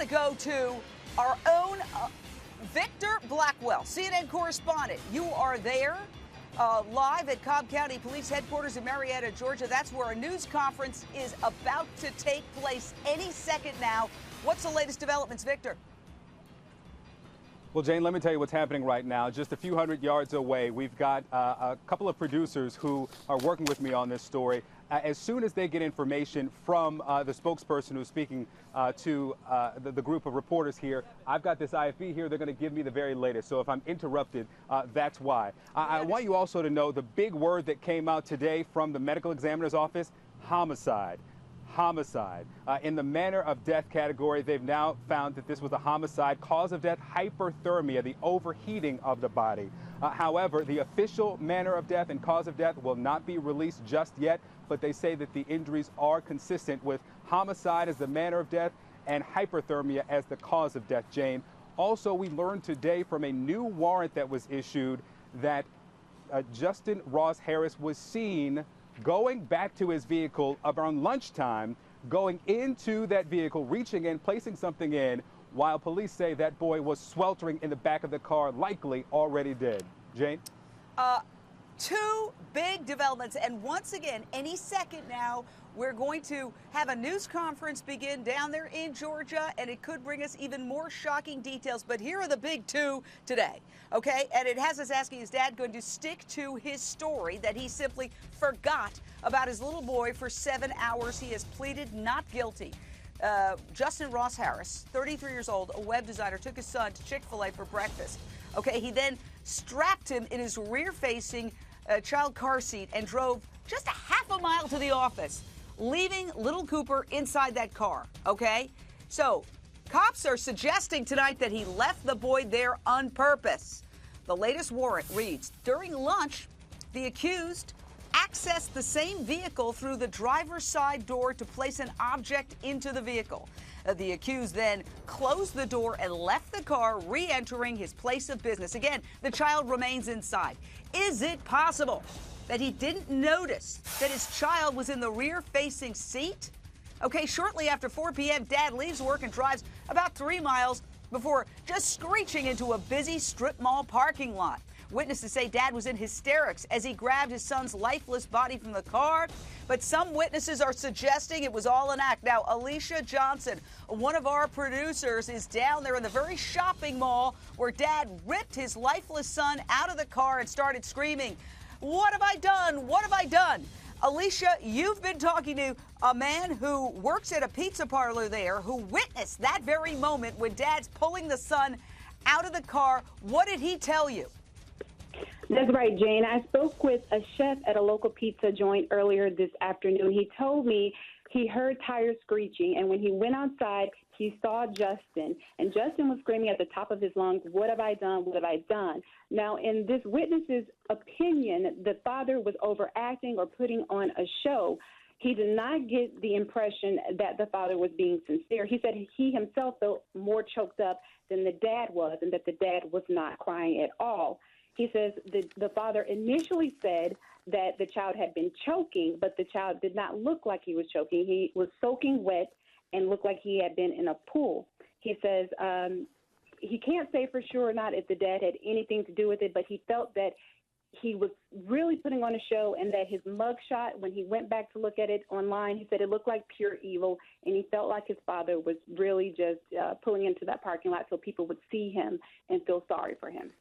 to go to our own Victor Blackwell, CNN correspondent. You are there live at Cobb County Police Headquarters in Marietta, Georgia. That's where a news conference is about to take place any second now. What's the latest developments, Victor? Well, Jane, let me tell you what's happening right now. Just a few hundred yards away, we've got a couple of producers who are working with me on this story. As soon as they get information from the spokesperson who's speaking to the group of reporters here, I've got this IFB here. They're going to give me the very latest. So if I'm interrupted, that's why. I want you also to know the big word that came out today from the medical examiner's office: homicide. Homicide. In the manner of death category, they've now found that this was a homicide. Cause of death: hyperthermia, the overheating of the body. However, the official manner of death and cause of death will not be released just yet, but they say that the injuries are consistent with homicide as the manner of death and hyperthermia as the cause of death, Jane. Also, we learned today from a new warrant that was issued that Justin Ross Harris was seen going back to his vehicle around lunchtime, going into that vehicle, reaching in, placing something in, while police say that boy was sweltering in the back of the car, likely already dead. Jane? Two big developments, and once again, any second now, we're going to have a news conference begin down there in Georgia, and it could bring us even more shocking details. But here are the big two today, okay? And it has us asking, is Dad going to stick to his story that he simply forgot about his little boy for 7 hours? He has pleaded not guilty. Justin Ross Harris, 33 years old, a web designer, took his son to Chick-fil-A for breakfast. Okay, he then strapped him in his rear-facing child car seat and drove just a half a mile to the office, leaving little Cooper inside that car, okay? So cops are suggesting tonight that he left the boy there on purpose. The latest warrant reads, during lunch, the accused accessed the same vehicle through the driver's side door to place an object into the vehicle. The accused then closed the door and left the car, re-entering his place of business. Again, the child remains inside. Is it possible that he didn't notice that his child was in the rear-facing seat? Okay, shortly after 4 p.m., Dad leaves work and drives about 3 miles before just screeching into a busy strip mall parking lot. Witnesses say Dad was in hysterics as he grabbed his son's lifeless body from the car, but some witnesses are suggesting it was all an act. Now, Alicia Johnson, one of our producers, is down there in the very shopping mall where Dad ripped his lifeless son out of the car and started screaming, "What have I done? What have I done?" Alicia, you've been talking to a man who works at a pizza parlor there who witnessed that very moment when Dad's pulling the son out of the car. What did he tell you? That's right, Jane. I spoke with a chef at a local pizza joint earlier this afternoon. He told me he heard tires screeching, and when he went outside, he saw Justin, and Justin was screaming at the top of his lungs, "What have I done? What have I done?" Now, in this witness's opinion, the father was overacting or putting on a show. He did not get the impression that the father was being sincere. He said he himself felt more choked up than the dad was, and that the dad was not crying at all. He says the father initially said that the child had been choking, but the child did not look like he was choking. He was soaking wet and looked like he had been in a pool. He says he can't say for sure or not if the dad had anything to do with it, but he felt that he was really putting on a show, and that his mugshot, when he went back to look at it online, he said it looked like pure evil, and he felt like his father was really just pulling into that parking lot so people would see him and feel sorry for him.